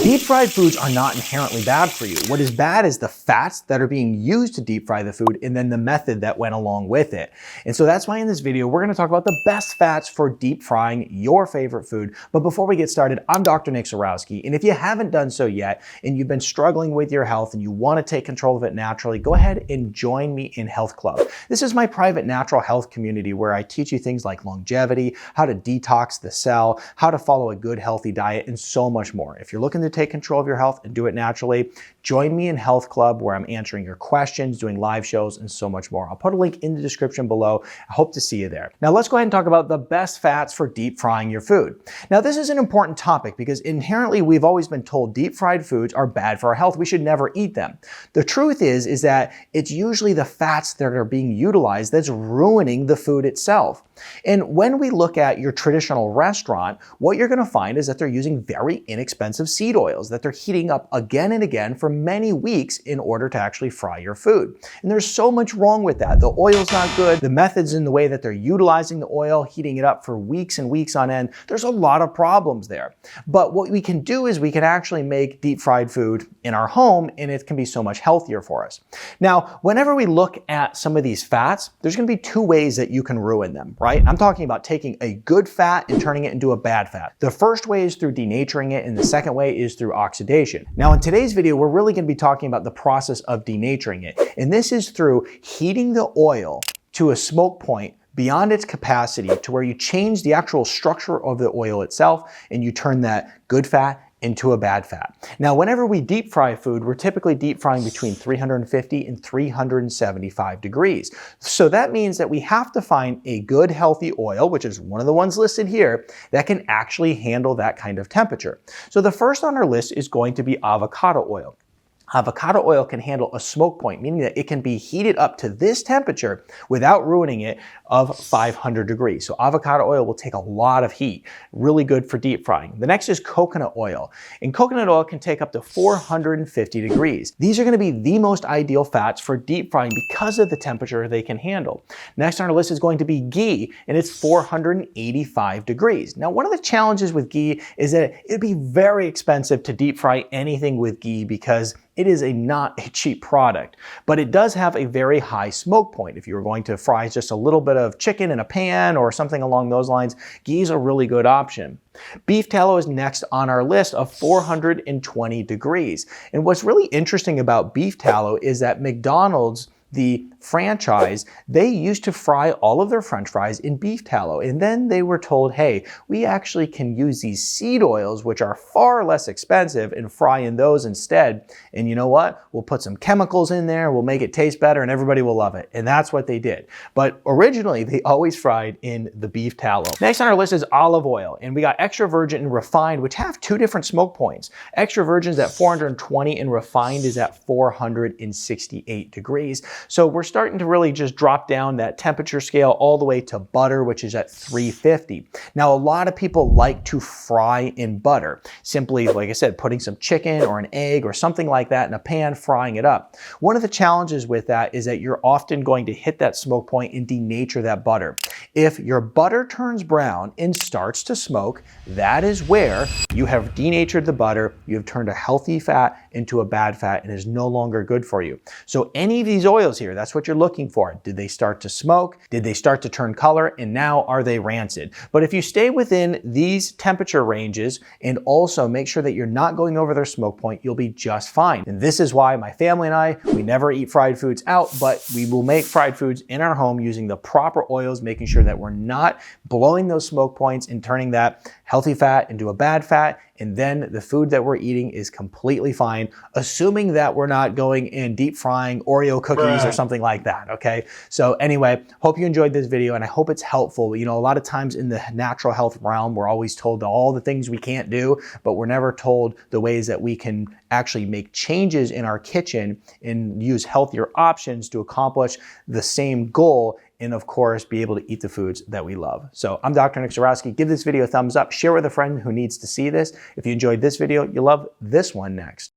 Deep fried foods are not inherently bad for you. What is bad is the fats that are being used to deep fry the food and then the method that went along with it. And so that's why in this video, we're gonna talk about the best fats for deep frying your favorite food. But before we get started, I'm Dr. Nick Zarowski. And if you haven't done so yet, and you've been struggling with your health and you wanna take control of it naturally, go ahead and join me in Health Club. This is my private natural health community where I teach you things like longevity, how to detox the cell, how to follow a good healthy diet, and so much more. If you're looking to take control of your health and do it naturally, join me in Health Club where I'm answering your questions, doing live shows, and so much more. I'll put a link in the description below. I hope to see you there. Now let's go ahead and talk about the best fats for deep frying your food. Now this is an important topic because inherently we've always been told deep fried foods are bad for our health. We should never eat them. The truth is that it's usually the fats that are being utilized that's ruining the food itself. And when we look at your traditional restaurant, what you're going to find is that they're using very inexpensive seed oils that they're heating up again and again for many weeks in order to actually fry your food. And there's so much wrong with that. The oil's not good. The methods in the way that they're utilizing the oil, heating it up for weeks and weeks on end, there's a lot of problems there. But what we can do is we can actually make deep fried food in our home and it can be so much healthier for us. Now, whenever we look at some of these fats, there's going to be two ways that you can ruin them, right? I'm talking about taking a good fat and turning it into a bad fat. The first way is through denaturing it and the second way is through oxidation. Now in today's video, we're really going to be talking about the process of denaturing it. And this is through heating the oil to a smoke point beyond its capacity to where you change the actual structure of the oil itself and you turn that good fat into a bad fat. Now, whenever we deep fry food, we're typically deep frying between 350 and 375 degrees. So that means that we have to find a good healthy oil, which is one of the ones listed here, that can actually handle that kind of temperature. So the first on our list is going to be avocado oil. Avocado oil can handle a smoke point, meaning that it can be heated up to this temperature without ruining it of 500 degrees. So avocado oil will take a lot of heat, really good for deep frying. The next is coconut oil, and coconut oil can take up to 450 degrees. These are going to be the most ideal fats for deep frying because of the temperature they can handle. Next on our list is going to be ghee, and it's 485 degrees. Now, one of the challenges with ghee is that it'd be very expensive to deep fry anything with ghee because it is not a cheap product, but it does have a very high smoke point. If you were going to fry just a little bit of chicken in a pan or something along those lines, ghee is a really good option. Beef tallow is next on our list of 420 degrees. And what's really interesting about beef tallow is that McDonald's, the franchise, they used to fry all of their French fries in beef tallow. And then they were told, hey, we actually can use these seed oils, which are far less expensive, and fry in those instead. And you know what? We'll put some chemicals in there, we'll make it taste better, and everybody will love it. And that's what they did. But originally, they always fried in the beef tallow. Next on our list is olive oil. And we got extra virgin and refined, which have two different smoke points. Extra virgin is at 420 and refined is at 468 degrees. So we're starting to really just drop down that temperature scale all the way to butter, which is at 350. Now, a lot of people like to fry in butter. Simply, like I said, putting some chicken or an egg or something like that in a pan, frying it up. One of the challenges with that is that you're often going to hit that smoke point and denature that butter. If your butter turns brown and starts to smoke, that is where you have denatured the butter, you have turned a healthy fat into a bad fat and is no longer good for you. So any of these oils here, that's what you're looking for. Did they start to smoke? Did they start to turn color? And now are they rancid? But if you stay within these temperature ranges and also make sure that you're not going over their smoke point, you'll be just fine. And this is why my family and I, we never eat fried foods out, but we will make fried foods in our home using the proper oils, making sure that we're not blowing those smoke points and turning that healthy fat into a bad fat. And then the food that we're eating is completely fine, assuming that we're not going and deep frying Oreo cookies or something like that, okay? So anyway, hope you enjoyed this video and I hope it's helpful. You know, a lot of times in the natural health realm, we're always told all the things we can't do, but we're never told the ways that we can actually make changes in our kitchen and use healthier options to accomplish the same goal and of course, be able to eat the foods that we love. So I'm Dr. Nick Zarowski. Give this video a thumbs up, share with a friend who needs to see this. If you enjoyed this video, you'll love this one next.